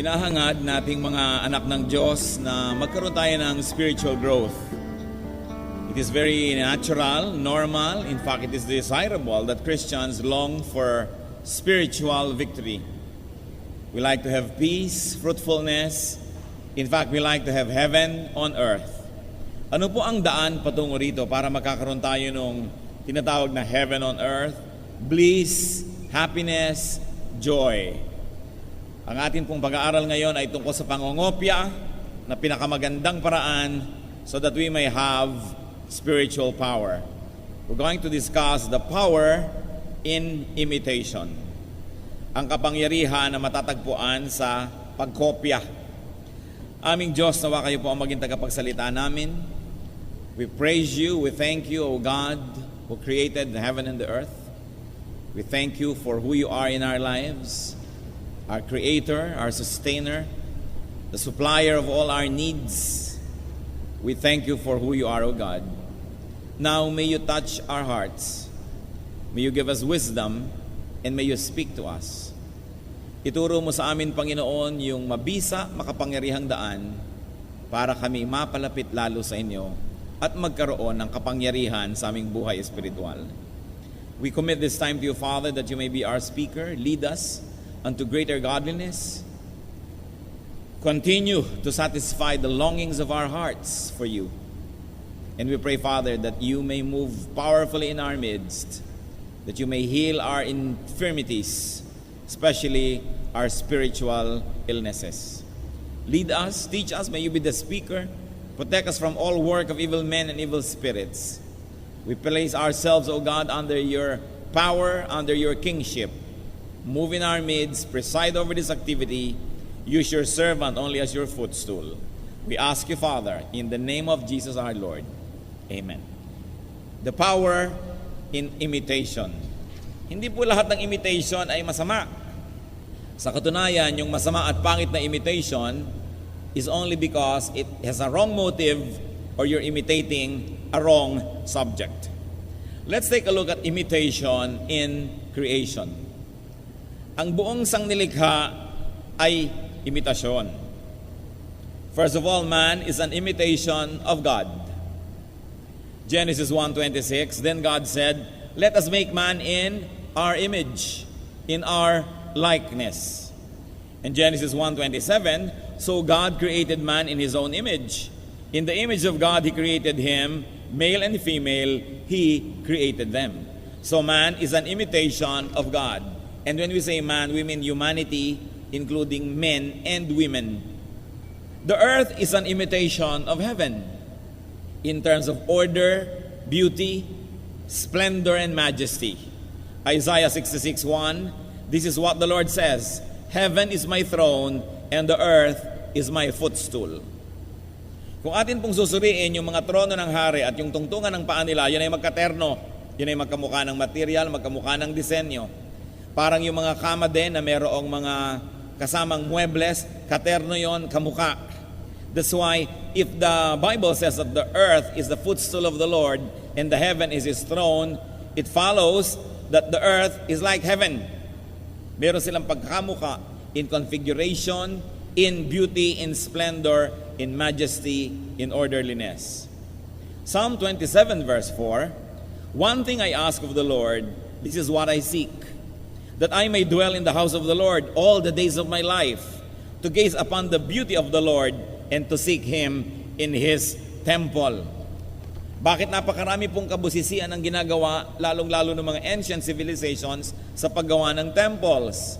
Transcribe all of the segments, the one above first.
Hinahangad nating mga anak ng Diyos na magkaroon tayo ng spiritual growth. It is very natural, normal, in fact it is desirable that Christians long for spiritual victory. We like to have peace, fruitfulness, in fact we like to have heaven on earth. Ano po ang daan patungo rito para magkakaroon tayo ng tinatawag na heaven on earth? Bliss, happiness, joy. Ang atin pong pag-aaral ngayon ay tungkol sa pangongopya na pinakamagandang paraan so that we may have spiritual power. We're going to discuss the power in imitation. Ang kapangyarihan na matatagpuan sa pagkopya. Aming Diyos, nawa kayo po ang maging tagapagsalita namin. We praise you, we thank you, O God, who created the heaven and the earth. We thank you for who you are in our lives. Our Creator, our Sustainer, the supplier of all our needs. We thank you for who you are, O God. Now may you touch our hearts. May you give us wisdom and may you speak to us. Ituro mo sa amin, Panginoon, yung mabisa, makapangyarihang daan para kami mapalapit lalo sa inyo at magkaroon ng kapangyarihan sa aming buhay espiritual. We commit this time to you, Father, that you may be our speaker. Lead us unto greater godliness. Continue to satisfy the longings of our hearts for you. And we pray, Father, that you may move powerfully in our midst, that you may heal our infirmities, especially our spiritual illnesses. Lead us, teach us, may you be the speaker. Protect us from all work of evil men and evil spirits. We place ourselves, O God, under your power, under your kingship. Move in our midst, preside over this activity, use your servant only as your footstool. We ask you, Father, in the name of Jesus our Lord. Amen. The power in imitation. Hindi po lahat ng imitation ay masama. Sa katunayan, yung masama at pangit na imitation is only because it has a wrong motive or you're imitating a wrong subject. Let's take a look at imitation in creation. Ang buong sangnilikha ay imitasyon. First of all, man is an imitation of God. Genesis 1:26, then God said, "Let us make man in our image, in our likeness." In Genesis 1:27, so God created man in his own image. In the image of God he created him, male and female, he created them. So man is an imitation of God. And when we say man, we mean humanity, including men and women. The earth is an imitation of heaven in terms of order, beauty, splendor, and majesty. Isaiah 66:1, this is what the Lord says, "Heaven is my throne, and the earth is my footstool." Kung atin pong susuriin yung mga trono ng hari at yung tungtungan ng paa nila, yun ay magkaterno. Yun ay magkamukha ng material, magkamukha ng disenyo. Parang yung mga kama din na mayroong mga kasamang muebles, katerno yon, kamukha. That's why if the Bible says that the earth is the footstool of the Lord and the heaven is His throne, it follows that the earth is like heaven. Meron silang pagkakamukha in configuration, in beauty, in splendor, in majesty, in orderliness. Psalm 27 verse 4, "One thing I ask of the Lord, this is what I seek, that I may dwell in the house of the Lord all the days of my life, to gaze upon the beauty of the Lord and to seek Him in His temple." Bakit napakarami pong kabusisian ang ginagawa, lalong-lalo ng mga ancient civilizations sa paggawa ng temples?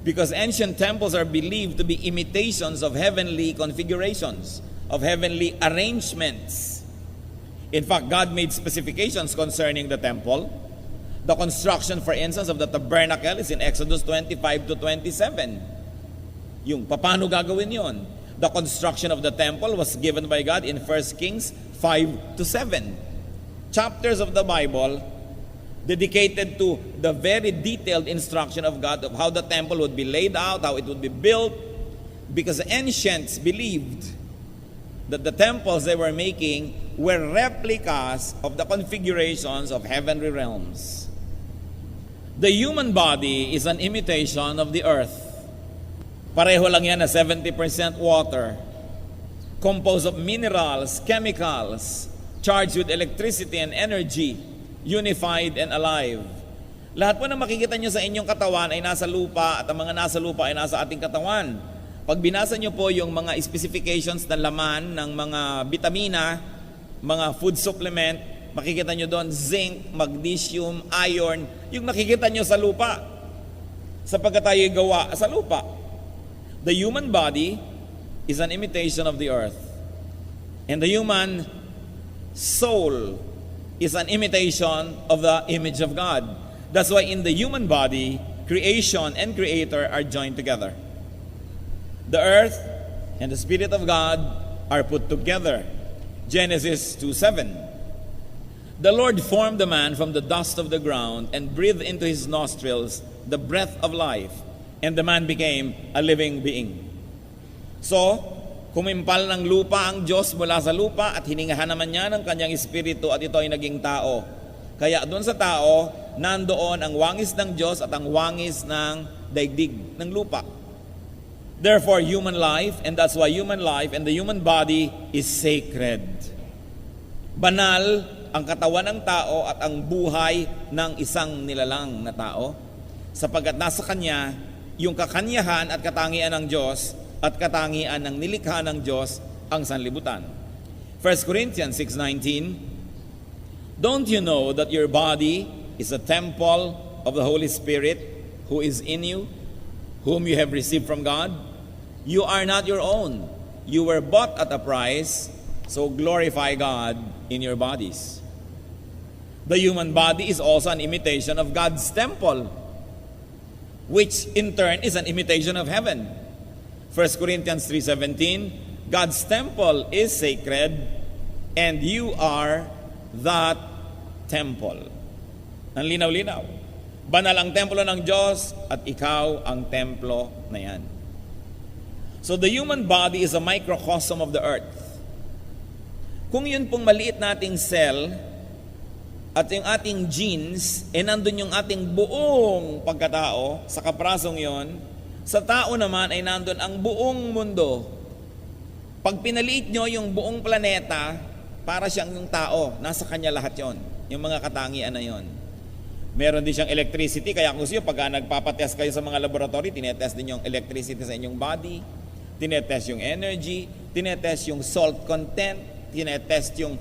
Because ancient temples are believed to be imitations of heavenly configurations, of heavenly arrangements. In fact, God made specifications concerning the temple. The construction, for instance, of the tabernacle is in Exodus 25-27. Yung paano gagawin yon? The construction of the temple was given by God in 1 Kings 5-7. Chapters of the Bible dedicated to the very detailed instruction of God of how the temple would be laid out, how it would be built, because the ancients believed that the temples they were making were replicas of the configurations of heavenly realms. The human body is an imitation of the earth. Pareho lang yan na 70% water, composed of minerals, chemicals, charged with electricity and energy, unified and alive. Lahat po na makikita nyo sa inyong katawan ay nasa lupa at ang mga nasa lupa ay nasa ating katawan. Pag binasa nyo po yung mga specifications na laman ng mga bitamina, mga food supplement, makikita nyo doon zinc, magnesium, iron, yung nakikita nyo sa lupa. Sapagkat tayo gawa sa lupa. The human body is an imitation of the earth. And the human soul is an imitation of the image of God. That's why in the human body, creation and creator are joined together. The earth and the Spirit of God are put together. Genesis 2:7. The Lord formed the man from the dust of the ground and breathed into his nostrils the breath of life, and the man became a living being. So, kumimpal ng lupa ang Diyos mula sa lupa at hiningahan naman niya ng kanyang espiritu at ito ay naging tao. Kaya doon sa tao, nandoon ang wangis ng Diyos at ang wangis ng daigdig ng lupa. Therefore, human life, and that's why human life and the human body is sacred. Banal ang katawan ng tao at ang buhay ng isang nilalang na tao, sapagkat nasa kanya yung kakanyahan at katangian ng Diyos at katangian ng nilikha ng Diyos ang sanlibutan. 1 Corinthians 6:19, don't you know that your body is a temple of the Holy Spirit who is in you, whom you have received from God? You are not your own. You were bought at a price, so glorify God in your bodies. The human body is also an imitation of God's temple, which in turn is an imitation of heaven. 1 Corinthians 3:17, God's temple is sacred, and you are that temple. Ang linaw-linaw. Banal ang templo ng Diyos at ikaw ang templo na yan. So the human body is a microcosm of the earth. Kung yun pong maliit nating cell at yung ating genes, nandun yung ating buong pagkatao sa kaprasong yon, sa tao naman ay nandun ang buong mundo. Pag pinaliit nyo yung buong planeta, para siyang yung tao, nasa kanya lahat yon, yung mga katangian na yon. Meron din siyang electricity, kaya kung siyo, pag nagpapatest kayo sa mga laboratory, tinetest din yung electricity sa inyong body, tinetest yung energy, tinetest yung salt content, tinetest yung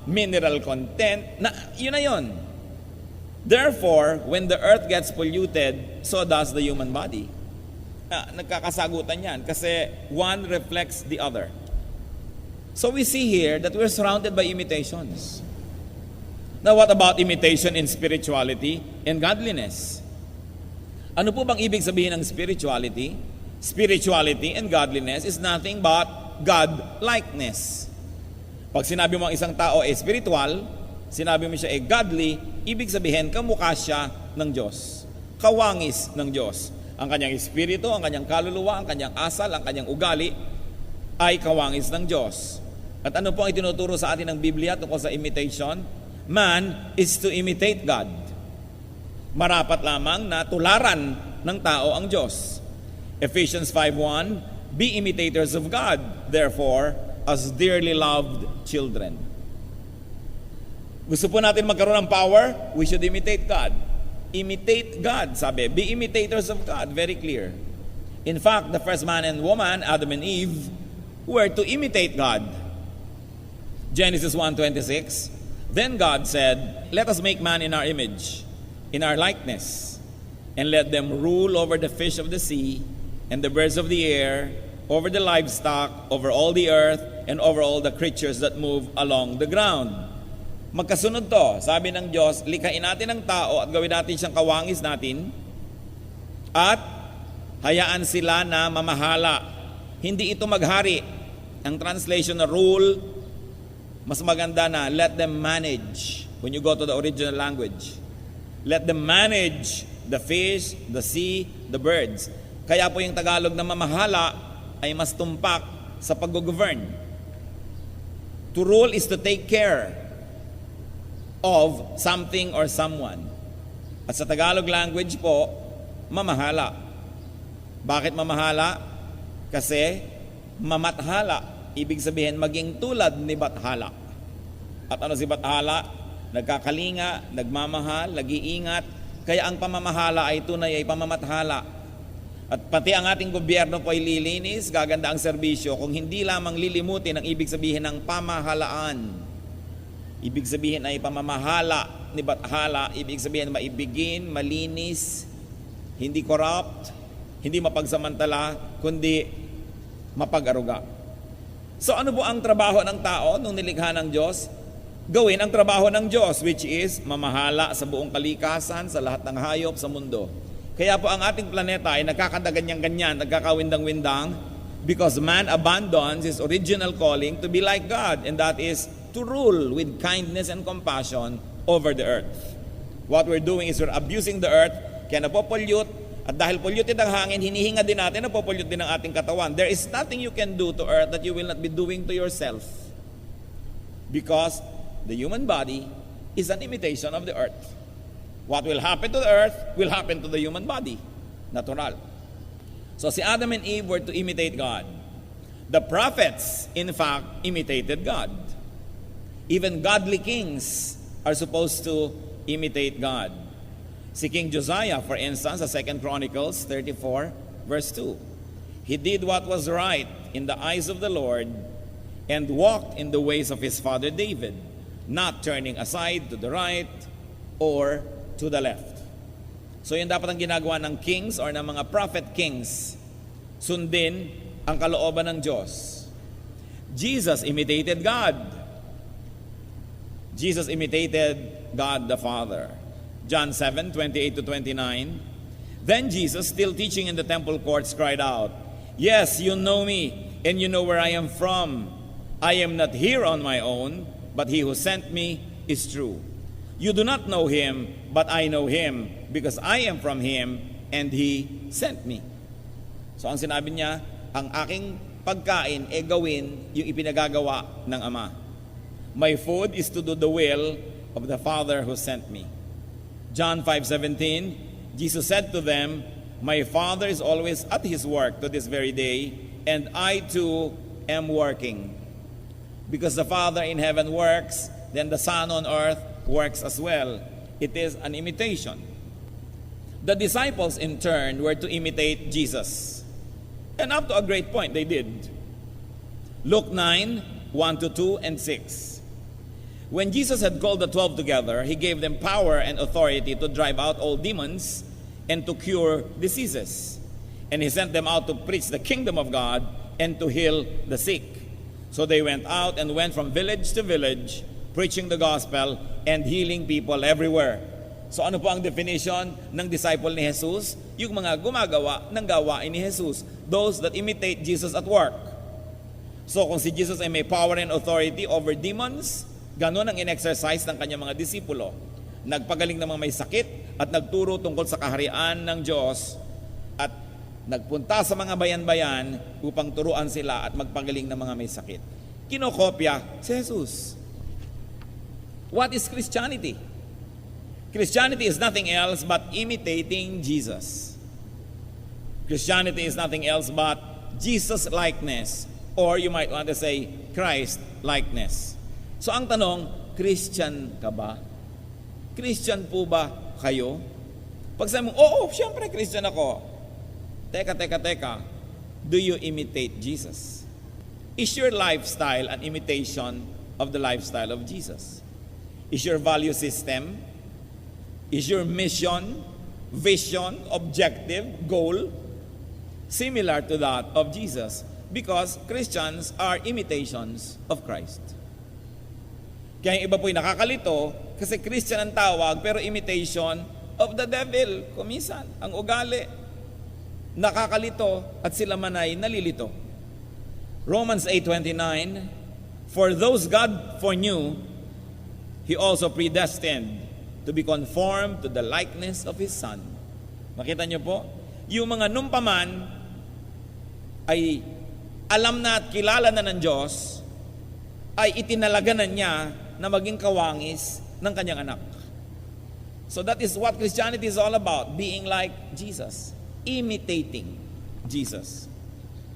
mineral content, yun na yun. Therefore, when the earth gets polluted, so does the human body. Nagkakasagutan yan kasi one reflects the other. So we see here that we're surrounded by imitations. Now what about imitation in spirituality and godliness? Ano po bang ibig sabihin ng spirituality? Spirituality and godliness is nothing but God-likeness. Pag sinabi mo ang isang tao ay spiritual, sinabi mo siya ay godly, ibig sabihin kamukha siya ng Diyos. Kawangis ng Diyos. Ang kanyang espiritu, ang kanyang kaluluwa, ang kanyang asal, ang kanyang ugali ay kawangis ng Diyos. At ano po ang itinuturo sa atin ng Biblia tungkol sa imitation? Man is to imitate God. Marapat lamang na tularan ng tao ang Diyos. Ephesians 5:1, be imitators of God, therefore, as dearly loved children. Gusto po natin magkaroon ng power? We should imitate God. Imitate God, sabi. Be imitators of God, very clear. In fact, the first man and woman, Adam and Eve, were to imitate God. Genesis 1:26, then God said, let us make man in our image, in our likeness, and let them rule over the fish of the sea, and the birds of the air, over the livestock, over all the earth, and over all the creatures that move along the ground. Magkasunod to, sabi ng Diyos, likhain natin ang tao at gawin natin siyang kawangis natin, at hayaan sila na mamahala. Hindi ito maghari. Ang translation na rule, mas maganda na let them manage. When you go to the original language, let them manage the fish, the sea, the birds. Kaya po yung Tagalog na mamahala ay mas tumpak sa pag-govern. To rule is to take care of something or someone. At sa Tagalog language po, mamahala. Bakit mamahala? Kasi mamathala. Ibig sabihin, maging tulad ni Bathala. At ano si Bathala? Nagkakalinga, nagmamahal, nag-iingat. Kaya ang pamamahala ay tunay ay pamamathala. At pati ang ating gobyerno po ay lilinis, gaganda ang serbisyo kung hindi lamang lilimutin ang ibig sabihin ng pamahalaan. Ibig sabihin ay pamamahala ni Bathala, ibig sabihin maibigin, malinis, hindi corrupt, hindi mapagsamantala, kundi mapag-aruga. So ano po ang trabaho ng tao nung nilikha ng Diyos? Gawin ang trabaho ng Diyos, which is mamahala sa buong kalikasan, sa lahat ng hayop sa mundo. Kaya po ang ating planeta ay nagkakadaganyan-ganyan, nagkakawindang-windang, because man abandons his original calling to be like God, and that is to rule with kindness and compassion over the earth. What we're doing is we're abusing the earth, kaya napopollute, at dahil polluted ang hangin, hinihinga din natin, napopollute din ang ating katawan. There is nothing you can do to earth that you will not be doing to yourself. Because the human body is an imitation of the earth. What will happen to the earth will happen to the human body. Natural. So si Adam and Eve were to imitate God. The prophets, in fact, imitated God. Even godly kings are supposed to imitate God. Si King Josiah, for instance, sa 2 Chronicles 34, verse 2. He did what was right in the eyes of the Lord and walked in the ways of his father David, not turning aside to the right or to the left. So yun dapat ang ginagawa ng kings or ng mga prophet kings. Sundin ang kalooban ng Diyos. Jesus imitated God. Jesus imitated God the Father. John 7:28-29. Then Jesus, still teaching in the temple courts, cried out, "Yes, you know me, and you know where I am from. I am not here on my own, but he who sent me is true. You do not know him, but I know him, because I am from him, and he sent me." So ang sinabi niya, ang aking pagkain e gawin yung ipinagagawa ng Ama. My food is to do the will of the Father who sent me. John 5:17, Jesus said to them, "My Father is always at his work to this very day, and I too am working." Because the Father in heaven works, then the Son on earth works as well. It is an imitation. The disciples in turn were to imitate Jesus. And up to a great point, they did. Luke 9:1-2 and 6. When Jesus had called the 12 together, he gave them power and authority to drive out all demons and to cure diseases. And he sent them out to preach the kingdom of God and to heal the sick. So they went out and went from village to village, preaching the gospel and healing people everywhere. So ano po ang definition ng disciple ni Jesus? Yung mga gumagawa ng gawain ni Jesus. Those that imitate Jesus at work. So kung si Jesus ay may power and authority over demons, ganon ang in-exercise ng kanyang mga disipulo. Nagpagaling ng mga may sakit at nagturo tungkol sa kaharian ng Diyos at nagpunta sa mga bayan-bayan upang turuan sila at magpagaling ng mga may sakit. Kinokopya si Jesus. What is Christianity? Christianity is nothing else but imitating Jesus. Christianity is nothing else but Jesus-likeness, or you might want to say Christ-likeness. So ang tanong, Christian ka ba? Christian po ba kayo? Pag sabi mo, oo, syempre Christian ako. Teka. Do you imitate Jesus? Is your lifestyle an imitation of the lifestyle of Jesus? Is your value system, is your mission, vision, objective, goal similar to that of Jesus? Because Christians are imitations of Christ. Kaya yung iba po'y nakakalito kasi Christian ang tawag pero imitation of the devil. Kumisan, ang ugali. Nakakalito at sila man ay nalilito. Romans 8:29, "For those God foreknew, He also predestined to be conformed to the likeness of His Son." Makita niyo po? Yung mga numpaman ay alam na at kilala na ng Diyos, ay itinalaga na niya na maging kawangis ng kanyang anak. So that is what Christianity is all about, being like Jesus, imitating. Jesus.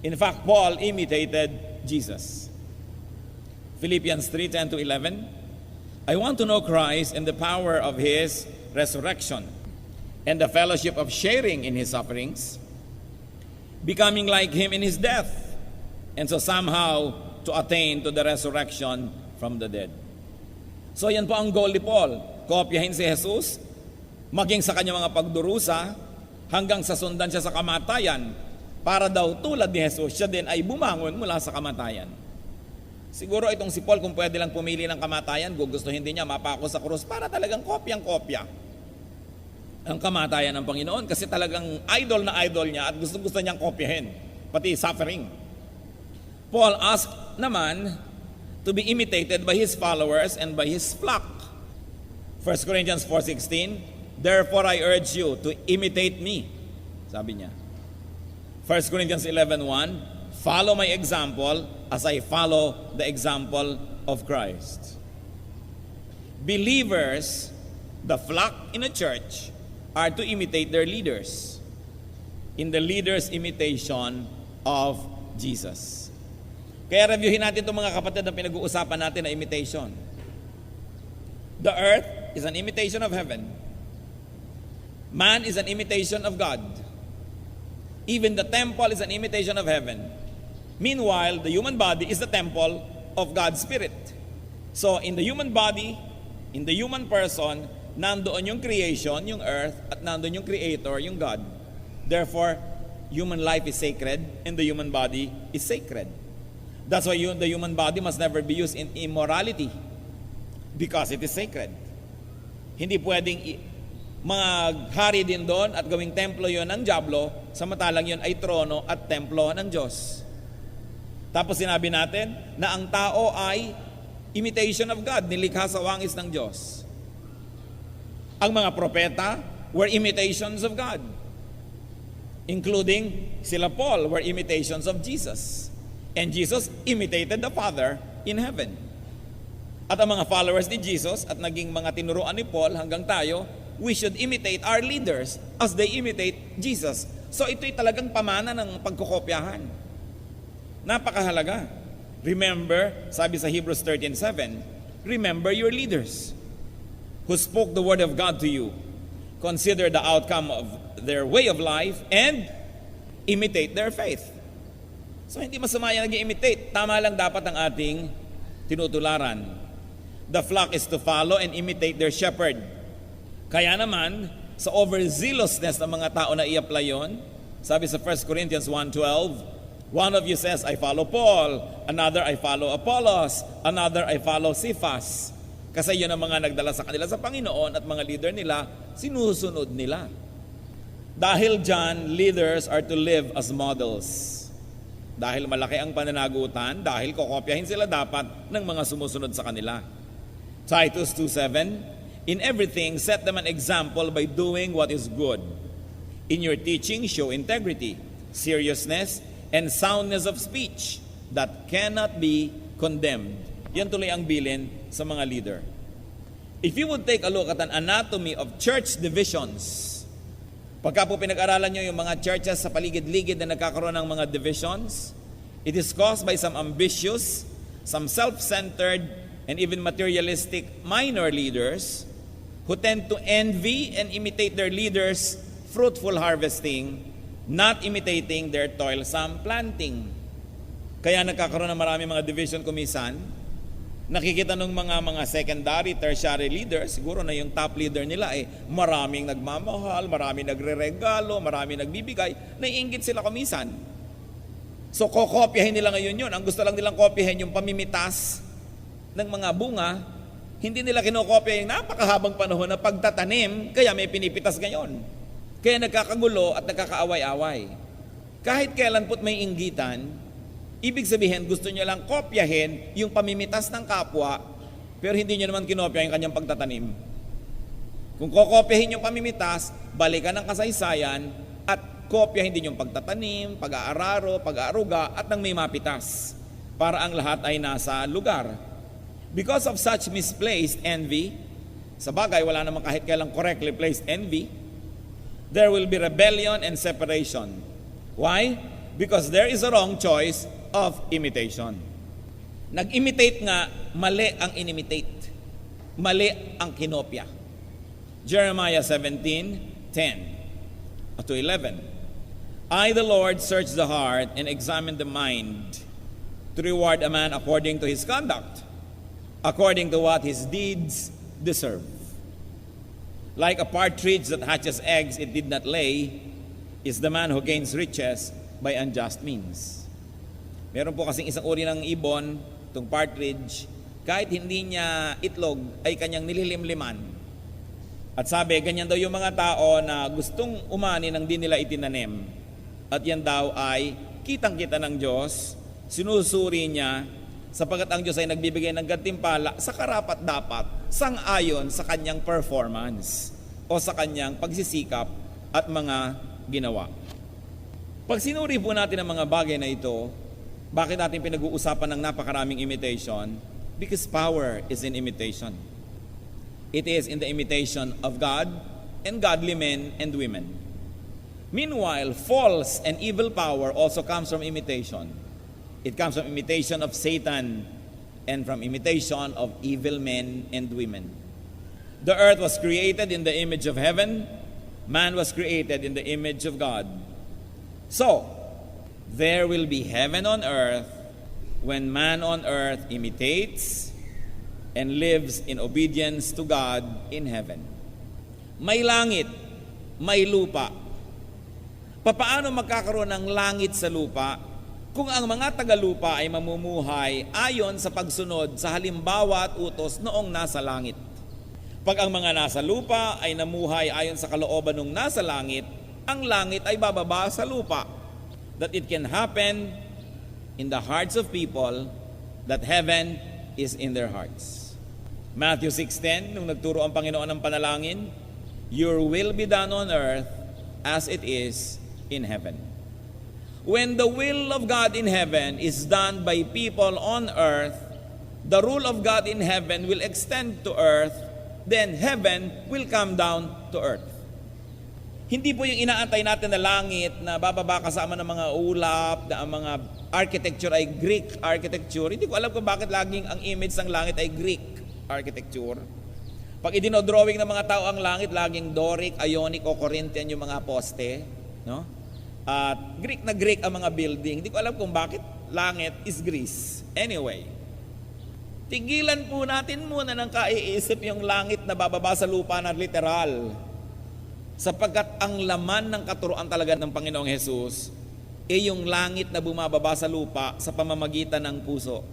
In fact, Paul imitated Jesus. Philippians 3:10-11, I want to know Christ and the power of His resurrection and the fellowship of sharing in His sufferings, becoming like Him in His death, and so somehow to attain to the resurrection from the dead. So yan po ang goal ni Paul, kopyahin si Jesus, maging sa kanyang mga pagdurusa, hanggang sa sundan siya sa kamatayan, para daw tulad ni Jesus, siya din ay bumangon mula sa kamatayan. Siguro itong si Paul, kung pwede lang pumili ng kamatayan, gugustuhin din niya mapako sa krus para talagang kopyang-kopya ang kamatayan ng Panginoon, kasi talagang idol na idol niya at gusto niyang kopyahin, pati suffering. Paul asked naman to be imitated by his followers and by his flock. 1 Corinthians 4:16, therefore I urge you to imitate me, sabi niya. 1 Corinthians 11:1, follow my example as I follow the example of Christ. Believers, the flock in a church, are to imitate their leaders in the leader's imitation of Jesus. Kaya reviewin natin itong mga kapatid na pinag-uusapan natin na imitation. The earth is an imitation of heaven. Man is an imitation of God. Even the temple is an imitation of heaven. Meanwhile, the human body is the temple of God's Spirit. So, in the human body, in the human person, nandoon yung creation, yung earth, at nandoon yung creator, yung God. Therefore, human life is sacred and the human body is sacred. That's why the human body must never be used in immorality, because it is sacred. Hindi pwedeng maghari din doon at gawing templo yon ng diablo, samantalang yon ay trono at templo ng Diyos. Tapos sinabi natin na ang tao ay imitation of God, nilikha sa wangis ng Diyos. Ang mga propeta were imitations of God, including sila Paul were imitations of Jesus. And Jesus imitated the Father in heaven. At ang mga followers ni Jesus at naging mga tinuruan ni Paul hanggang tayo, we should imitate our leaders as they imitate Jesus. So ito'y talagang pamana ng pagkukopyahan. Napakahalaga. Remember, sabi sa Hebrews 13:7, remember your leaders who spoke the word of God to you. Consider the outcome of their way of life and imitate their faith. So hindi masama yan nag-imitate. Tama lang dapat ang ating tinutularan. The flock is to follow and imitate their shepherd. Kaya naman, sa overzealousness ng mga tao na i-apply yun, sabi sa 1 Corinthians 1:12, one of you says, I follow Paul, another I follow Apollos, another I follow Cephas. Kasi yun ang mga nagdala sa kanila sa Panginoon at mga leader nila, sinusunod nila. Dahil dyan, leaders are to live as models. Dahil malaki ang pananagutan, dahil kokopyahin sila dapat ng mga sumusunod sa kanila. Titus 2:7, in everything, set them an example by doing what is good. In your teaching, show integrity, seriousness, and soundness of speech that cannot be condemned. Yan tuloy ang bilin sa mga leader. If you would take a look at an anatomy of church divisions, pagka po pinag-aralan nyo yung mga churches sa paligid-ligid na nagkakaroon ng mga divisions, it is caused by some ambitious, some self-centered, and even materialistic minor leaders who tend to envy and imitate their leaders' fruitful harvesting, not imitating their toilsome planting. Kaya nagkakaroon ng marami mga division kumisan. Nakikita ng mga secondary, tertiary leaders, siguro na yung top leader nila maraming nagmamahal, maraming nagre-regalo, maraming nagbibigay, naiinggit sila kumisan. So kokopyahin nila ngayon yun. Ang gusto lang nilang kopyahin yung pamimitas ng mga bunga, hindi nila kinokopya yung napakahabang panahon na pagtatanim, kaya may pinipitas ngayon. Kaya nagkakagulo at nagkakaaway-away. Kahit kailan po't may inggitan, ibig sabihin, gusto nyo lang kopyahin yung pamimitas ng kapwa, pero hindi nyo naman kinopya yung kanyang pagtatanim. Kung kokopyahin yung pamimitas, balikan ng kasaysayan, at kopyahin din yung pagtatanim, pag-aararo, pag-aaruga, at nang may mapitas, para ang lahat ay nasa lugar. Because of such misplaced envy, sa bagay, wala namang kahit kailang correctly placed envy, there will be rebellion and separation. Why? Because there is a wrong choice of imitation. Nag-imitate nga, mali ang inimitate. Mali ang kinopya. Jeremiah 17:10 to 11. I, the Lord, search the heart and examine the mind to reward a man according to his conduct, according to what his deeds deserve. Like a partridge that hatches eggs it did not lay, is the man who gains riches by unjust means. Meron po kasing isang uri ng ibon, itong partridge, kahit hindi niya itlog, ay kanyang nililimliman. At sabi, ganyan daw yung mga tao na gustong umani ng di nila itinanim. At yan daw ay kitang-kita ng Diyos, sinusuri niya, sapagkat ang Diyos ay nagbibigay ng gantimpala sa karapat-dapat, sang-ayon sa kanyang performance o sa kanyang pagsisikap at mga ginawa. Pag sinuri po natin ang mga bagay na ito, bakit natin pinag-uusapan ng napakaraming imitation? Because power is in imitation. It is in the imitation of God and godly men and women. Meanwhile, false and evil power also comes from imitation. It comes from imitation of Satan and from imitation of evil men and women. The earth was created in the image of heaven. Man was created in the image of God. So, there will be heaven on earth when man on earth imitates and lives in obedience to God in heaven. May langit, may lupa. Papaano magkakaroon ng langit sa lupa kung ang mga tagalupa ay mamumuhay ayon sa pagsunod sa halimbawa at utos noong nasa langit? Pag ang mga nasa lupa ay namuhay ayon sa kalooban ng nasa langit, ang langit ay bababa sa lupa. That it can happen in the hearts of people that heaven is in their hearts. Matthew 6:10, nung nagturo ang Panginoon ng panalangin, your will be done on earth as it is in heaven. When the will of God in heaven is done by people on earth, the rule of God in heaven will extend to earth, then heaven will come down to earth. Hindi po yung inaantay natin na langit na bababa kasama ng mga ulap, na ang mga architecture ay Greek architecture. Hindi ko alam kung bakit laging ang image ng langit ay Greek architecture. Pag idinodrawing ng mga tao ang langit, laging Doric, Ionic o Corinthian yung mga poste, no? At Greek na Greek ang mga building. Hindi ko alam kung bakit langit is Greece. Anyway, tigilan po natin muna ng kaiisip yung langit na bababa sa lupa na literal. Sapagkat ang laman ng katuruan talaga ng Panginoong Hesus ay yung langit na bumababa sa lupa sa pamamagitan ng puso.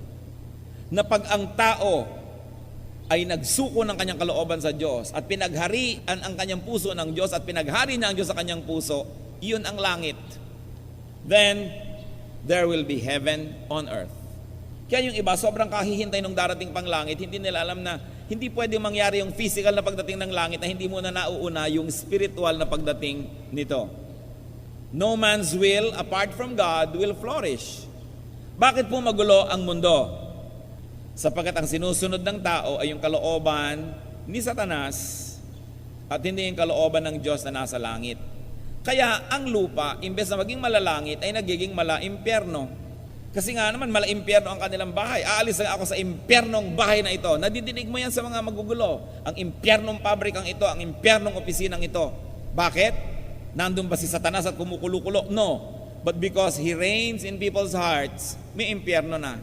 Na pag ang tao ay nagsuko ng kanyang kalooban sa Diyos at pinagharian ang kanyang puso ng Diyos at pinaghari niya ang Diyos sa kanyang puso, iyon ang langit. Then, there will be heaven on earth. Kaya yung iba, sobrang kahihintay nung darating pang langit, hindi nila alam na hindi pwede mangyari yung physical na pagdating ng langit na hindi muna nauuna yung spiritual na pagdating nito. No man's will apart from God will flourish. Bakit po magulo ang mundo? Sapagkat ang sinusunod ng tao ay yung kalooban ni Satanas at hindi yung kalooban ng Diyos na nasa langit. Kaya ang lupa, imbes na maging malalangit, ay nagiging mala-impyerno. Kasi nga naman, mala-impyerno ang kanilang bahay. Aalis lang ako sa impyernong bahay na ito. Nadidinig mo yan sa mga magugulo. Ang impyernong pabrikang ito, ang impyernong opisinang ito. Bakit? Nandun ba si Satanas at kumukulo-kulo? No. But because he reigns in people's hearts, may impyerno na.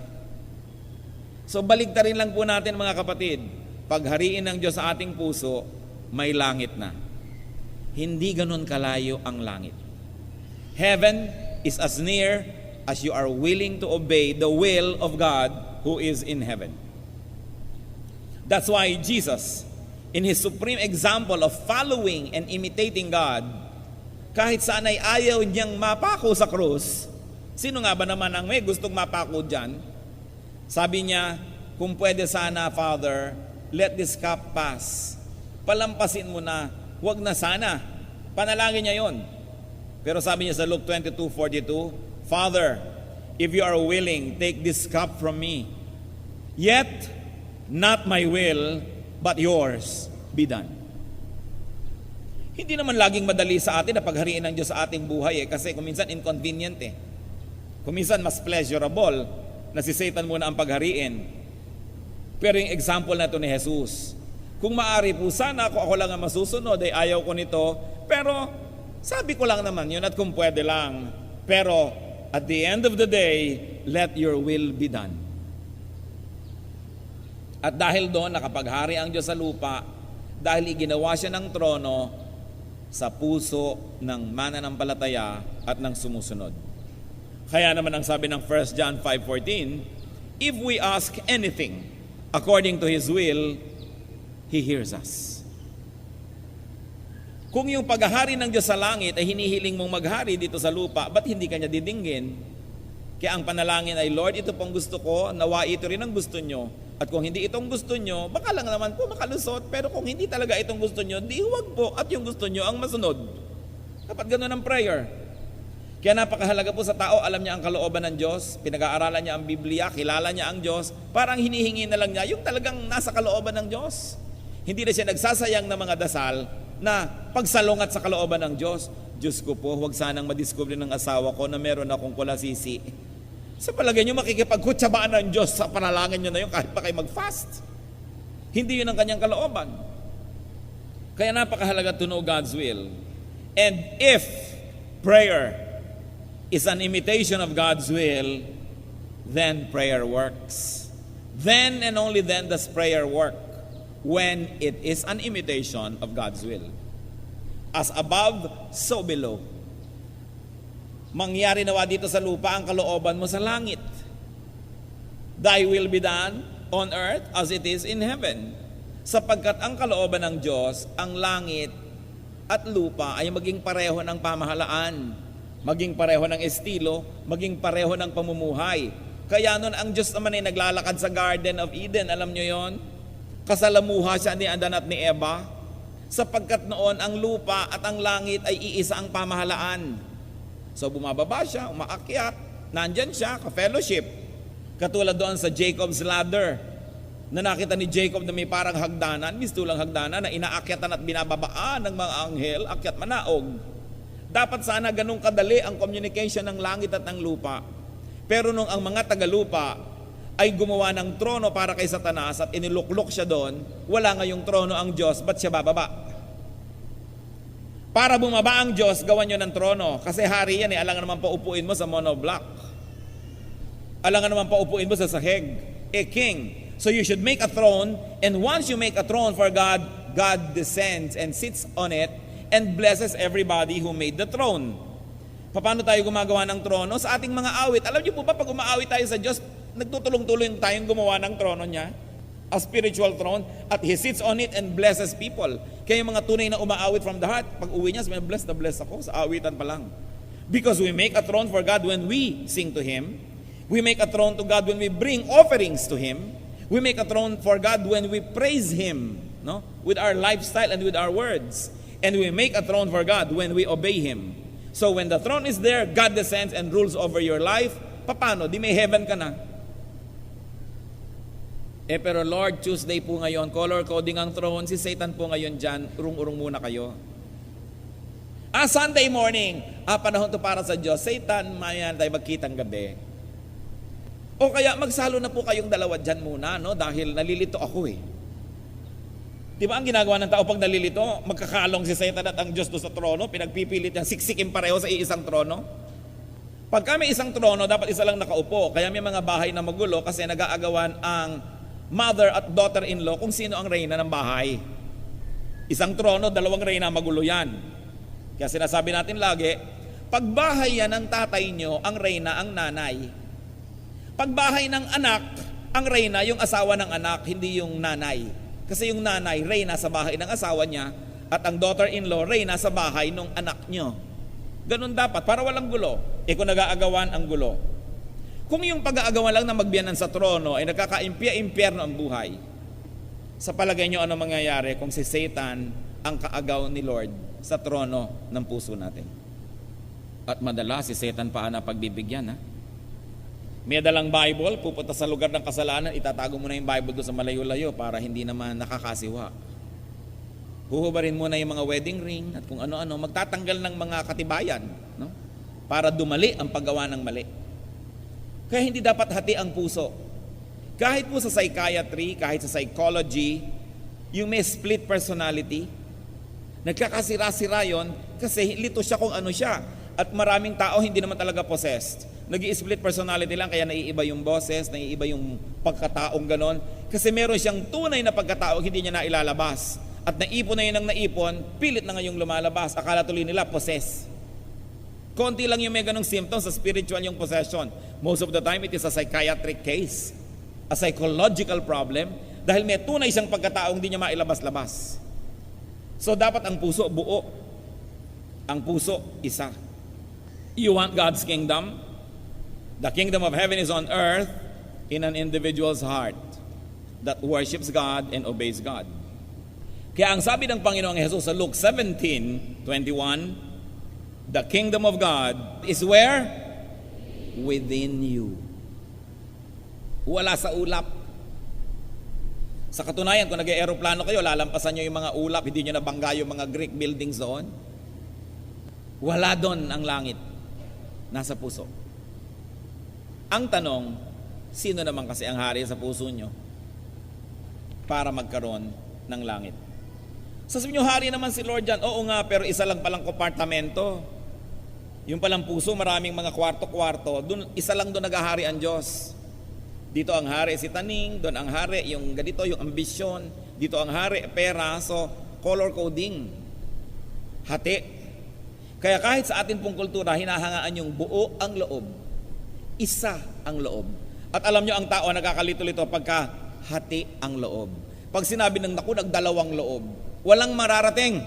So baligtarin lang po natin mga kapatid, paghariin ng Diyos sa ating puso, may langit na. Hindi ganun kalayo ang langit. Heaven is as near as you are willing to obey the will of God who is in heaven. That's why Jesus, in His supreme example of following and imitating God, kahit saan ay ayaw niyang mapako sa krus, sino nga ba naman ang may gustong mapako dyan? Sabi niya, kung pwede sana, Father, let this cup pass. Palampasin mo na, wag na sana. Panalangin niya yon. Pero sabi niya sa Luke 22:42, Father, if you are willing, take this cup from me. Yet, not my will, but yours be done. Hindi naman laging madali sa atin na paghariin ng Diyos sa ating buhay kasi kung minsan inconvenient Kung minsan mas pleasurable na si Satan muna ang paghariin. Pero yung example na ito ni Jesus, kung maaari po sana ako lang ang masusunod, ay ayaw ko nito, pero sabi ko lang naman yun at kung pwede lang. Pero at the end of the day, let your will be done. At dahil doon nakapaghari ang Diyos sa lupa, dahil iginawa siya ng trono sa puso ng mananampalataya at ng sumusunod. Kaya naman ang sabi ng 1 John 5:14, if we ask anything according to His will, He hears us. Kung yung paghahari ng Diyos sa langit ay hinihiling mong maghari dito sa lupa, ba't hindi ka niya didinggin? Kaya ang panalangin ay, Lord, ito pong gusto ko, nawa ito rin ang gusto nyo. At kung hindi itong gusto nyo, baka lang naman po makalusot. Pero kung hindi talaga itong gusto nyo, di huwag po at yung gusto nyo ang masunod. Dapat ganun ang prayer. Kaya napakahalaga po sa tao, alam niya ang kalooban ng Diyos, pinag-aaralan niya ang Biblia, kilala niya ang Diyos, parang hinihingi na lang niya yung talagang nasa kalooban ng Diyos. Hindi na siya nagsasayang ng mga dasal na pagsalungat sa kalooban ng Diyos. Diyos ko po, huwag sanang madiscover ng asawa ko na meron akong kulasisi. Sa palagay niyo, makikipagkutsabaan ng Diyos sa panalangin niyo na yun kahit pa kayo mag-fast. Hindi yun ang kanyang kalooban. Kaya napakahalaga to know God's will. And if prayer is an imitation of God's will, then prayer works. Then and only then does prayer work, when it is an imitation of God's will. As above, so below. Mangyari nawa dito sa lupa ang kalooban mo sa langit. Thy will be done on earth as it is in heaven. Sapagkat ang kalooban ng Diyos, ang langit at lupa ay maging pareho ng pamahalaan, maging pareho ng estilo, maging pareho ng pamumuhay. Kaya nun ang Diyos naman ay naglalakad sa Garden of Eden, alam nyo yon? Kasalamuha siya ni Adan at ni Eva, sapagkat noon ang lupa at ang langit ay iisa ang pamahalaan. So bumababa siya, umaakyat, nandyan siya, ka-fellowship. Katulad doon sa Jacob's ladder, na nakita ni Jacob na may parang hagdanan, mistulang hagdanan, na inaakyatan at binababaan ng mga anghel, akyat manaog. Dapat sana ganun kadali ang communication ng langit at ng lupa. Pero nung ang mga tagalupa ay gumawa ng trono para kay Satanas at iniluklok siya doon, wala ngayong trono ang Diyos, ba't siya bababa? Para bumaba ang Diyos, gawan nyo ng trono. Kasi hari yan alangan naman paupuin mo sa monoblock. Alangan naman paupuin mo sa sahig. King. So you should make a throne, and once you make a throne for God, God descends and sits on it and blesses everybody who made the throne. Paano tayo gumagawa ng trono? Sa ating mga awit. Alam niyo po ba, pag umaawit tayo sa Diyos, nagtutulong-tulong tayong gumawa ng trono niya, a spiritual throne, at He sits on it and blesses people. Kaya yung mga tunay na umaawit from the heart, pag uwi niya, sabi, bless na bless ako, sa awitan pa lang. Because we make a throne for God when we sing to Him. We make a throne to God when we bring offerings to Him. We make a throne for God when we praise Him, no? With our lifestyle and with our words. And we make a throne for God when we obey Him. So when the throne is there, God descends and rules over your life. Paano? Di may heaven ka na. Pero Lord, Tuesday po ngayon, color coding ang throne, si Satan po ngayon dyan, urong-urong muna kayo. Sunday morning, panahon to para sa Diyos, Satan, mayan tayo magkitang gabi. O kaya magsalo na po kayong dalawa dyan muna, no? Dahil nalilito ako Di ba ang ginagawa ng tao pag nalilito, magkakalong si Satan at ang Diyos doon sa trono, pinagpipilit niya, siksikin pareho sa iisang trono? Pagka may isang trono, dapat isa lang nakaupo. Kaya may mga bahay na magulo kasi nag-aagawan ang mother at daughter-in-law kung sino ang reyna ng bahay. Isang trono, dalawang reyna, magulo yan. Kaya sinasabi natin lagi, pagbahay yan ng tatay nyo, ang reyna ang nanay. Pagbahay ng anak, ang reyna yung asawa ng anak, hindi yung nanay. Kasi yung nanay, reyna sa bahay ng asawa niya, at ang daughter-in-law, reyna sa bahay ng anak nyo. Ganun dapat, para walang gulo. Kung nag-aagawan ang gulo. Kung yung pag-aagawan lang na magbiyanan sa trono ay nagkaka-impyerno ang buhay, sa palagay nyo ano mangyayari kung si Satan ang kaagaw ni Lord sa trono ng puso natin? At madalas si Satan pa na pagbibigyan. May dalang Bible, pupunta sa lugar ng kasalanan, itatago mo na yung Bible doon sa malayo-layo para hindi naman nakakasiwa. Huhubarin muna yung mga wedding ring at kung ano-ano, magtatanggal ng mga katibayan, no? Para dumali ang paggawa ng mali. Kaya hindi dapat hati ang puso. Kahit po sa psychiatry, kahit sa psychology, yung may split personality, nagkakasira-sira yon kasi lito siya kung ano siya. At maraming tao hindi naman talaga possessed. Nag-i-split personality lang kaya naiiba yung boses, naiiba yung pagkataong ganon. Kasi meron siyang tunay na pagkatao, hindi niya na ilalabas. At naipon na yun ang naipon, pilit na ngayong lumalabas. Akala tuloy nila possess. Konti lang yung may ganong symptoms sa spiritual yung possession. Most of the time, it is a psychiatric case. A psychological problem. Dahil may tunay siyang pagkatao, hindi niya mailabas-labas. So dapat ang puso buo. Ang puso isa. You want God's kingdom? The kingdom of heaven is on earth in an individual's heart that worships God and obeys God. Kaya ang sabi ng Panginoong Jesus sa Luke 17:21, the kingdom of God is where? Within you. Wala sa ulap. Sa katunayan, kung nag-aeroplano kayo, lalampasan nyo yung mga ulap, hindi nyo nabangga yung mga Greek buildings doon. Wala doon ang langit. Nasa puso. Ang tanong, sino naman kasi ang hari sa puso nyo para magkaroon ng langit? Sasabihin nyo, hari naman si Lord dyan. Oo nga, pero isa lang palang kompartamento. Yung palang puso, maraming mga kwarto-kwarto. Isa lang doon naghahari ang Diyos. Dito ang hari si taning, doon ang hari yung ganito, yung ambisyon. Dito ang hari, pera. So, color coding. Hati. Kaya kahit sa atin pong kultura, hinahangaan yung buo ang loob. Isa ang loob. At alam nyo, ang tao nagkakalito-lito pagka hati ang loob. Pag sinabi ng naku, nagdalawang loob, walang mararating.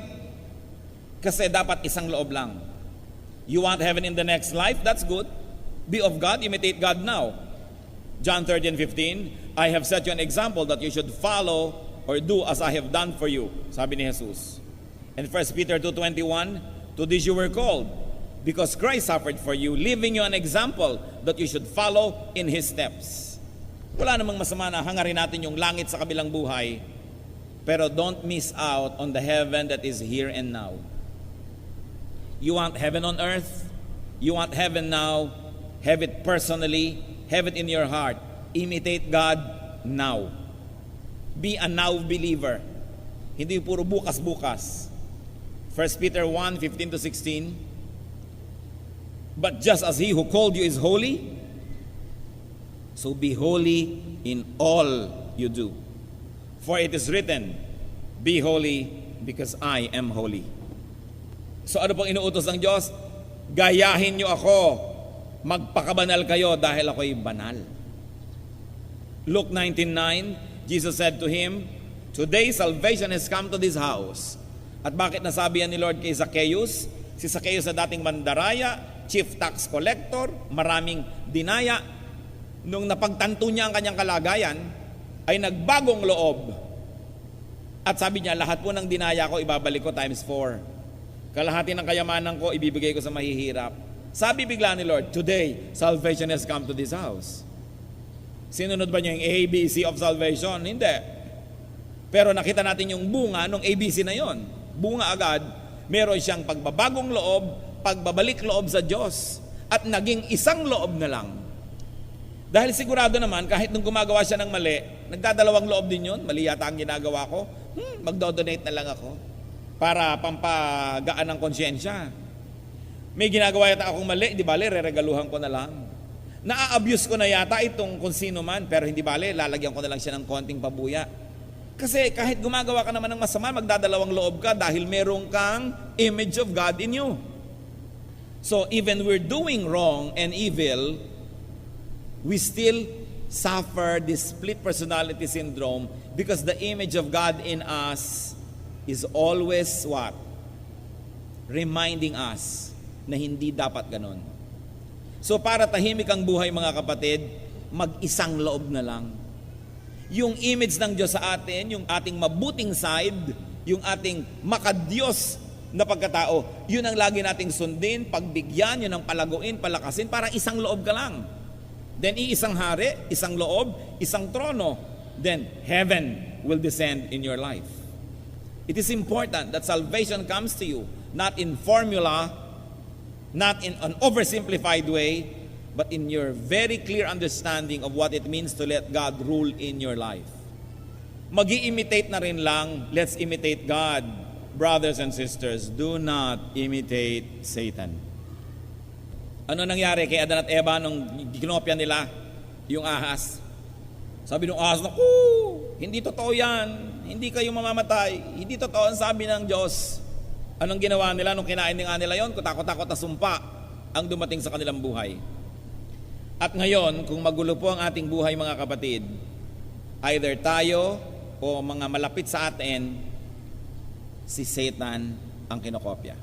Kasi dapat isang loob lang. You want heaven in the next life? That's good. Be of God, imitate God now. John 13:15, I have set you an example that you should follow or do as I have done for you. Sabi ni Jesus. And 1 Peter 2:21, to this you were called, because Christ suffered for you, leaving you an example that you should follow in His steps. Wala namang masama na hangarin natin yung langit sa kabilang buhay, pero don't miss out on the heaven that is here and now. You want heaven on earth? You want heaven now? Have it personally. Have it in your heart. Imitate God now. Be a now believer. Hindi puro bukas-bukas. 1 Peter 1:15-16. But just as He who called you is holy, so be holy in all you do. For it is written, be holy because I am holy. So ano pong inuutos ng Diyos? Gayahin niyo ako. Magpakabanal kayo dahil ako'y banal. Luke 19:9, Jesus said to him, today salvation has come to this house. At bakit nasabi yan ni Lord kay Zacchaeus? Si Zacchaeus na dating mandaraya, chief tax collector, maraming dinaya. Nung napagtanto niya ang kanyang kalagayan, ay nagbagong loob. At sabi niya, lahat po ng dinaya ko ibabalik ko times 4. Kalahati ng kayamanan ko ibibigay ko sa mahihirap. Sabi bigla ni Lord, today, salvation has come to this house. Sinunod ba niya yung ABC of salvation? Hindi. Pero nakita natin yung bunga ng ABC na yon. Bunga agad, meron siyang pagbabagong loob, pagbabalik loob sa Diyos, at naging isang loob na lang. Dahil sigurado naman, kahit nung gumagawa siya ng mali, nagdadalawang loob din yun, mali yata ang ginagawa ko, magdodonate na lang ako para pampagaan ng konsyensya. May ginagawa yata akong mali, di bale, reregaluhan ko na lang. Na-abuse ko na yata itong kung sino man, pero hindi bale, lalagyan ko na lang siya ng konting pabuya. Kasi kahit gumagawa ka naman ng masama, magdadalawang loob ka dahil merong kang image of God in you. So even we're doing wrong and evil, we still suffer this split personality syndrome because the image of God in us is always what? Reminding us na hindi dapat ganon. So para tahimik ang buhay mga kapatid, mag-isang loob na lang. Yung image ng Diyos sa atin, yung ating mabuting side, yung ating makadiyos na pagkatao, yun ang lagi nating sundin, pagbigyan, yun ang palaguin, palakasin, para isang loob ka lang. Then iisang hari, isang loob, isang trono. Then heaven will descend in your life. It is important that salvation comes to you, not in formula, not in an oversimplified way, but in your very clear understanding of what it means to let God rule in your life. Magi-imitate na rin lang, let's imitate God. Brothers and sisters, do not imitate Satan. Ano nangyari kay Adan at Eva nung kinopya nila yung ahas? Sabi ng ahas, naku, hindi totoo yan. Hindi kayo mamamatay. Hindi totoo ang sabi ng Diyos. Anong ginawa nila nung kinain nga nila yon? Kutakot-takot na sumpa ang dumating sa kanilang buhay. At ngayon, kung magulo po ang ating buhay mga kapatid, either tayo o mga malapit sa atin, si Satan ang kinokopya.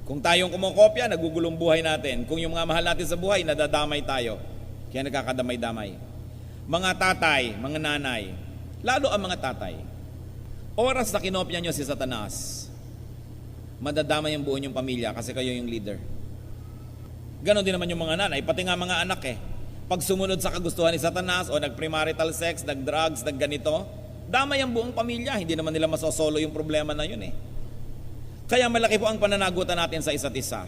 Kung tayong kumokopya, nagugulong buhay natin. Kung yung mga mahal natin sa buhay, nadadamay tayo. Kaya nagkakadamay-damay. Mga tatay, mga nanay, lalo ang mga tatay, oras na kinopya nyo si Satanas, madadamay ang buo nyong pamilya kasi kayo yung leader. Ganon din naman yung mga nanay, pati nga mga anak Pag sumunod sa kagustuhan ni Satanas o nag-premarital sex, nag-drugs, nag-ganito, damay ang buong pamilya. Hindi naman nila masosolo yung problema na yun Kaya malaki po ang pananagutan natin sa isa't isa.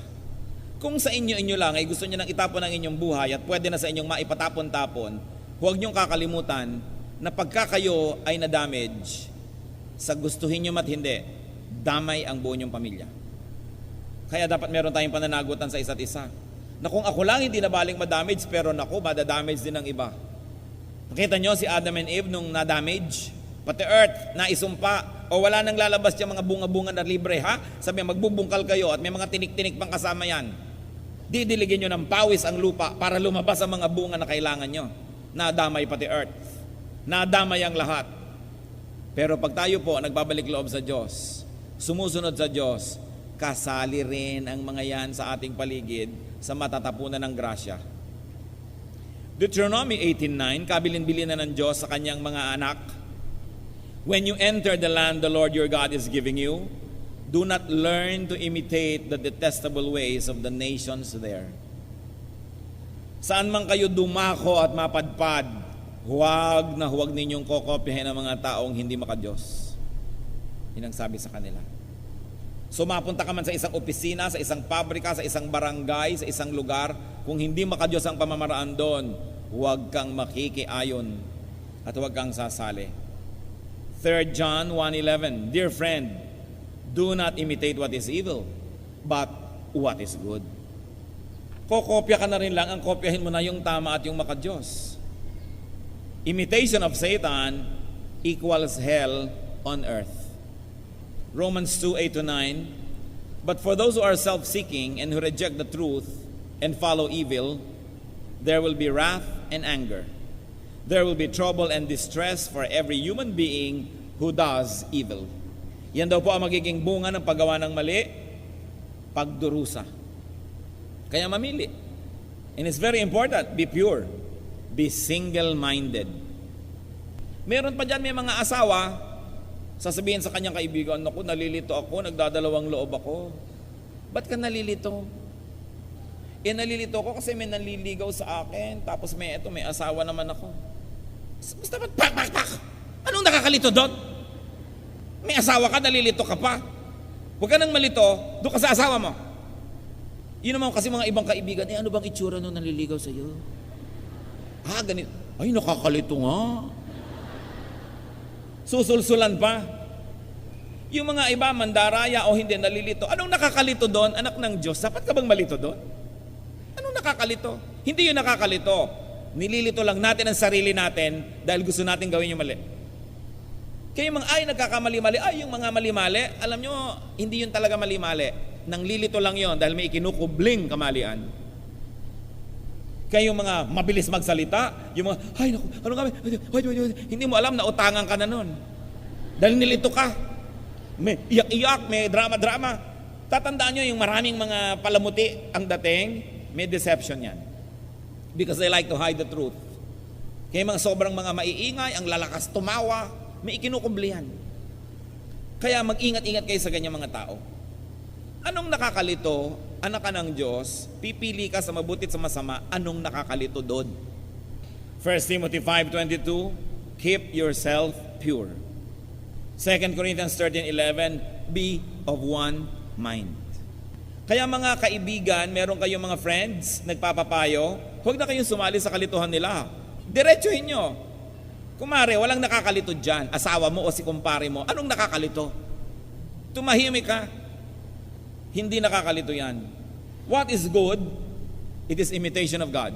Kung sa inyo lang ay gusto nyo nang itapon ang inyong buhay at pwede na sa inyong maipatapon-tapon, huwag nyong kakalimutan na pagka kayo ay na-damage, sa gustuhin nyo mat hindi, damay ang buo nyong pamilya. Kaya dapat meron tayong pananagutan sa isa't isa. Na kung ako lang hindi na baling ma-damage, pero naku, madadamage din ng iba. Nakita nyo si Adam and Eve nung na-damage? Pati earth, naisumpa, o wala nang lalabas yung mga bunga-bunga na libre, ha? Sabi, magbubungkal kayo at may mga tinik-tinik pang kasama yan. Didiligin nyo ng pawis ang lupa para lumabas ang mga bunga na kailangan nyo. Nadamay pati earth. Nadamay ang lahat. Pero pag tayo po nagbabalik loob sa Diyos, sumusunod sa Diyos, kasali rin ang mga yan sa ating paligid sa matatapunan ng grasya. Deuteronomy 18:9, kabilin-bilin na ng Diyos sa kanyang mga anak, when you enter the land the Lord your God is giving you, do not learn to imitate the detestable ways of the nations there. Saan man kayo dumako at mapadpad, huwag na huwag ninyong kokopyahin ang mga taong hindi makadiyos. Yun ang sabi sa kanila. So mapunta ka man sa isang opisina, sa isang pabrika, sa isang barangay, sa isang lugar, kung hindi makadiyos ang pamamaraan doon, huwag kang makikiayon at huwag kang sasali. 3 John 1:11, dear friend, do not imitate what is evil, but what is good. Kokopya ka na rin lang, ang kopyahin mo na yung tama at yung makadiyos. Imitation of Satan equals hell on earth. Romans 2:8-9, but for those who are self-seeking and who reject the truth and follow evil, there will be wrath and anger. There will be trouble and distress for every human being who does evil. Yan daw po ang magiging bunga ng paggawa ng mali, pagdurusa. Kaya mamili. And it's very important, be pure. Be single-minded. Meron pa dyan may mga asawa, sasabihin sa kanyang kaibigan, naku, nalilito ako, nagdadalawang loob ako. Ba't ka nalilito? Nalilito ako kasi may nanliligaw sa akin, tapos may asawa naman ako. Basta ba't pak! Anong nakakalito doon? May asawa ka, nalilito ka pa. Huwag ka nang malito, doon ka sa asawa mo. Yun naman kasi mga ibang kaibigan, ano bang itsura nung nanliligaw sa iyo? Ganito. Ay, nakakalito nga. Susulsulan pa. Yung mga iba, mandaraya o hindi, nalilito. Anong nakakalito doon? Anak ng Diyos, dapat ka bang malito doon? Anong nakakalito? Hindi yun nakakalito. Nililito lang natin ang sarili natin dahil gusto natin gawin yung mali. Kaya yung mga nagkakamali-mali, yung mga mali-mali, alam nyo, hindi yun talaga mali-mali. Nang lilito lang yon dahil may ikinukubling kamalian. Kaya yung mga mabilis magsalita, yung mga, naku, ano kami? Hindi mo alam na utangan ka na nun. Dahil nilito ka. May iyak-iyak, may drama-drama. Tatandaan nyo yung maraming mga palamuti ang dating, may deception yan. Because they like to hide the truth. Kaya mga sobrang mga maiingay, ang lalakas tumawa, may ikinukublihan. Kaya mag-ingat-ingat kayo sa ganyang mga tao. Anong nakakalito? Anak ka ng Diyos, pipili ka sa mabutit sa masama, anong nakakalito doon? 1 Timothy 5:22, keep yourself pure. 2 Corinthians 13:11, be of one mind. Kaya mga kaibigan, meron kayong mga friends, nagpapapayo, huwag na kayong sumali sa kalituhan nila. Diretsuhin nyo. Kumare, walang nakakalito dyan. Asawa mo o si kumpare mo, anong nakakalito? Tumahimik ka. Hindi nakakalito yan. What is good? It is imitation of God.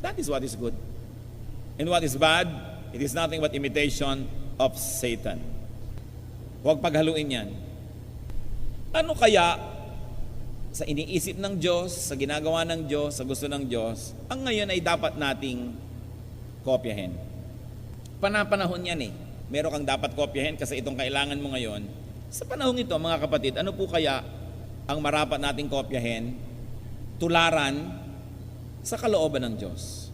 That is what is good. And what is bad? It is nothing but imitation of Satan. Huwag paghaluin yan. Ano kaya sa iniisip ng Diyos, sa ginagawa ng Diyos, sa gusto ng Diyos, ang ngayon ay dapat nating kopyahin? Panapanahon yan eh. Meron kang dapat kopyahin kasi itong kailangan mo ngayon. Sa panahon ito, mga kapatid, ano po kaya ang marapat nating kopyahin, tularan sa kalooban ng Diyos?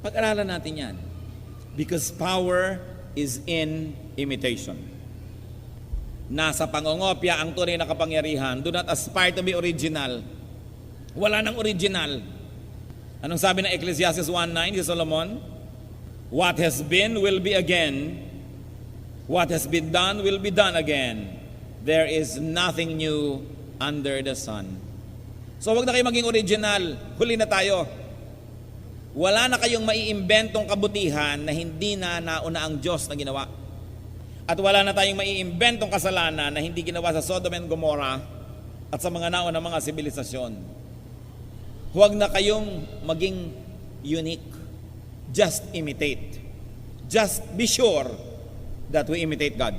Pag-aralan natin yan. Because power is in imitation. Nasa pangongopya ang tunay na kapangyarihan. Do not aspire to be original. Wala nang original. Anong sabi ng Ecclesiastes 1:9 si Solomon? What has been will be again. What has been done will be done again. There is nothing new under the sun. So wag na kayo maging original. Huli na tayo. Wala na kayong maiimbentong kabutihan na hindi na nauna ang Diyos na ginawa. At wala na tayong maiimbentong kasalanan na hindi ginawa sa Sodom and Gomorrah at sa mga naon ng mga sibilisasyon. Huwag na kayong maging unique. Just imitate. Just be sure that we imitate God.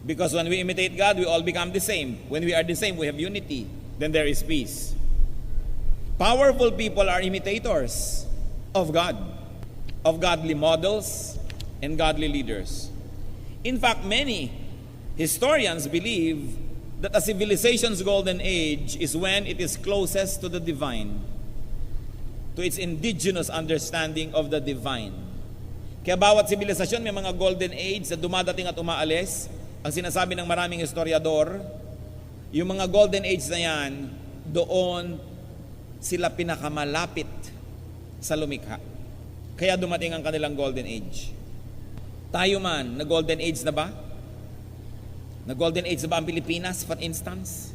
Because when we imitate God, we all become the same. When we are the same, we have unity. Then there is peace. Powerful people are imitators of God, of godly models and godly leaders. In fact, many historians believe that a civilization's golden age is when it is closest to the divine, to its indigenous understanding of the divine. Kaya bawat sibilisasyon may mga golden age na dumadating at umaalis. Ang sinasabi ng maraming historiador, yung mga golden age na yan, doon sila pinakamalapit sa lumikha. Kaya dumating ang kanilang golden age. Tayo man, na golden age na ba? Na golden age na ba ang Pilipinas, for instance?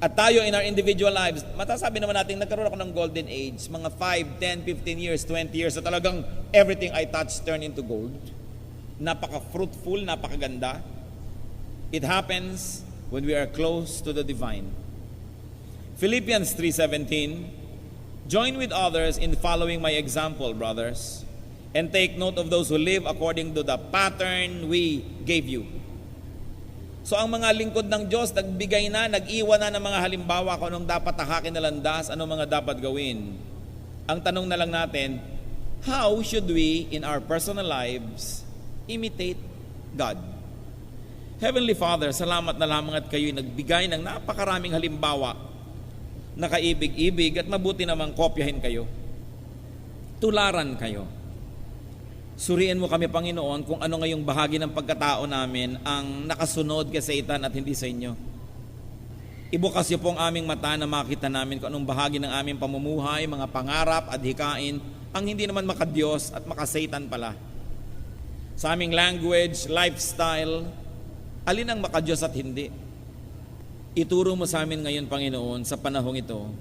At tayo in our individual lives, matasabi naman natin, nagkaroon ako ng golden age, mga 5, 10, 15 years, 20 years, na talagang everything I touch turn into gold. Napaka-fruitful, napakaganda. It happens when we are close to the divine. Philippians 3:17, join with others in following my example, brothers, and take note of those who live according to the pattern we gave you. So ang mga lingkod ng Diyos, nagbigay na, nag-iwan na ng mga halimbawa kung anong dapat tahakin na landas, anong mga dapat gawin. Ang tanong na lang natin, how should we in our personal lives imitate God? Heavenly Father, salamat na lamang at kayo'y nagbigay ng napakaraming halimbawa na kaibig-ibig at mabuti namang kopyahin kayo. Tularan kayo. Suriin mo kami, Panginoon, kung ano ngayong bahagi ng pagkatao namin ang nakasunod kay Satan at hindi sa inyo. Ibukas niyo po ang aming mata na makita namin kung anong bahagi ng aming pamumuhay, mga pangarap at hikain ang hindi naman makadiyos at makasatan pala. Sa aming language, lifestyle, alin ang makadiyos at hindi. Ituro mo sa amin ngayon, Panginoon, sa panahong ito,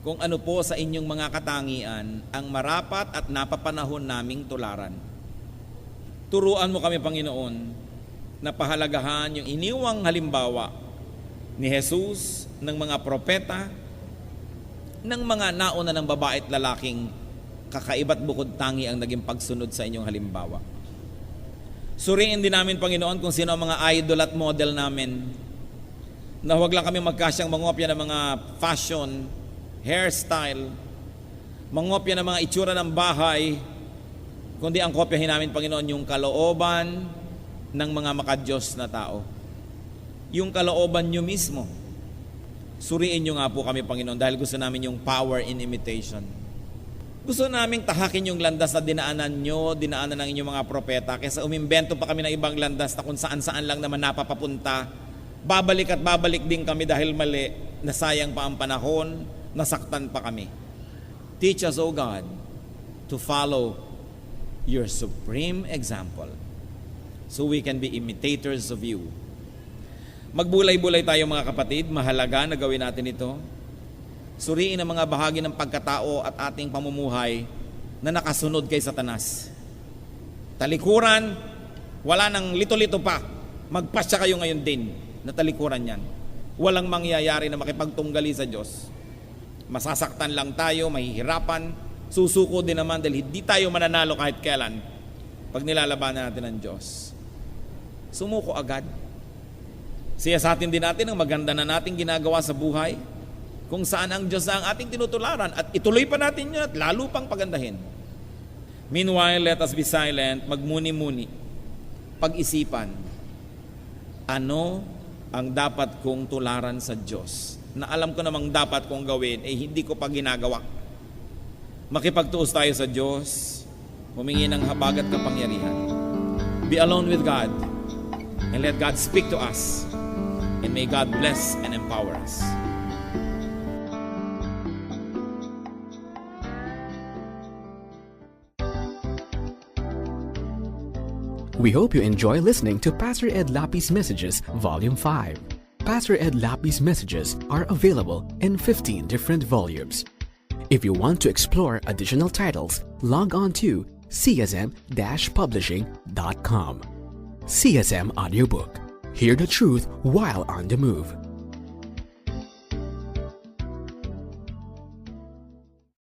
kung ano po sa inyong mga katangian ang marapat at napapanahon naming tularan. Turuan mo kami, Panginoon, na pahalagahan yung iniwang halimbawa ni Jesus, ng mga propeta, ng mga nauna ng babae at lalaking kakaiba't bukod tangi ang naging pagsunod sa inyong halimbawa. Suriin din namin, Panginoon, kung sino ang mga idol at model namin, na huwag lang kami magkasyang mangopya ng mga fashion, hairstyle, mangopya ng mga itsura ng bahay, kundi ang kopyahin namin, Panginoon, yung kalooban ng mga makadiyos na tao. Yung kalooban nyo mismo. Suriin nyo nga po kami, Panginoon, dahil gusto namin yung power in imitation. Gusto namin tahakin yung landas na dinaanan nyo, dinaanan ng inyong mga propeta, kaysa umimbento pa kami ng ibang landas na kung saan-saan lang naman napapapunta. Babalik at babalik din kami dahil mali, nasayang pa ang panahon, nasaktan pa kami. Teach us, O God, to follow your supreme example. so we can be imitators of you. Magbulay-bulay tayo mga kapatid, mahalaga na gawin natin ito. Suriin ang mga bahagi ng pagkatao at ating pamumuhay na nakasunod kay Satanas. Talikuran, wala nang lito-lito pa. Magpasya kayo ngayon din na talikuran yan. Walang mangyayari na makipagtunggali sa Diyos. Masasaktan lang tayo, mahihirapan, susuko din naman dahil hindi tayo mananalo kahit kailan pag nilalabanan natin ang Diyos. Sumuko agad. Siyasatin din natin ang maganda na nating ginagawa sa buhay, kung saan ang Diyos na ang ating tinutularan, at ituloy pa natin yun at lalo pang pagandahin. Meanwhile, let us be silent, magmuni-muni, pag-isipan, ano ang dapat kong tularan sa Diyos na alam ko namang dapat kong gawin, hindi ko pa ginagawa. Makipagtuos tayo sa Diyos, humingi ng habag at kapangyarihan. Be alone with God and let God speak to us, and may God bless and empower us. We hope you enjoy listening to Pastor Ed Lapi's Messages, Volume 5. Pastor Ed Lapi's messages are available in 15 different volumes. If you want to explore additional titles, log on to csm-publishing.com. CSM Audiobook. Hear the truth while on the move.